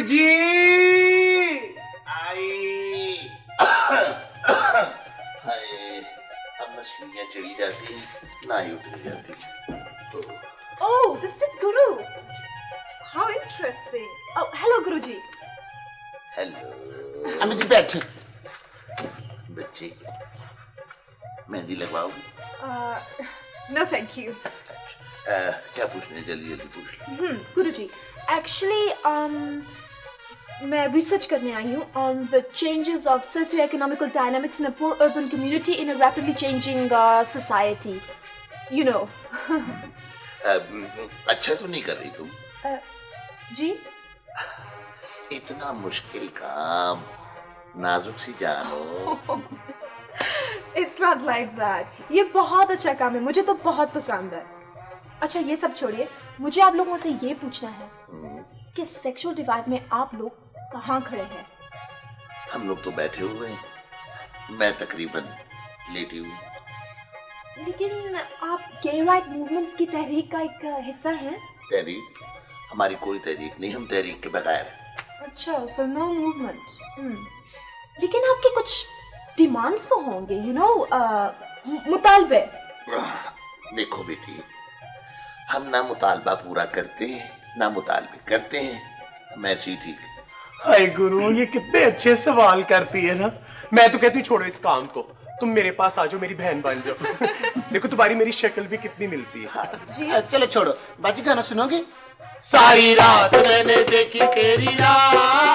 जी आई हाय, अब मछलियाँ चली जाती ना ही उतरी जाती। Oh, this is Guru. How interesting. Oh, hello, Guruji. Hello अम्मी जी बैठे। बच्ची, मेहंदी लगवाओगी? No, thank you. क्या पूछने, जल्दी जल्दी पूछ लो। Guruji, actually, मैं रिसर्च करने आई हूँ on the changes of socio-economical dynamics in a poor urban community in a rapidly changing society. You know. अच्छा तो नहीं कर रही तुम? जी? इतना मुश्किल काम, नाजुक सी जान हो। It's not like that. ये बहुत अच्छा काम है, मुझे तो बहुत पसंद है। अच्छा ये सब छोड़िए, मुझे आप लोगों से ये पूछना है कि सेक्सुअल डिवाइड में आप लोग कहाँ खड़े हैं? हम लोग तो बैठे हुए हैं, मैं तकरीबन लेटी हुई। लेकिन आप गे राइट मूवमेंट्स की तहरीक का एक हिस्सा हैं? तहरीक? हमारी कोई तहरीक नहीं, हम तहरीक के बगैर। अच्छा, so no movement. लेकिन आपके कुछ डिमांड्स तो होंगे, you know, मुतालबे। देखो बेटी, हम ना मुतालबा पूरा करते हैं ना मुतालबे करते हैं, मैं ऐसी ठीक। हाय गुरु, ये कितने अच्छे सवाल करती है ना। मैं तो कहती हूँ छोड़ो इस काम को, तुम मेरे पास आ जाओ, मेरी बहन बन जाओ। देखो तुम्हारी मेरी शक्ल भी कितनी मिलती है। जी चलो छोड़ो, बाजी गाना सुनोगे? सारी रात मैंने देखी तेरी राह,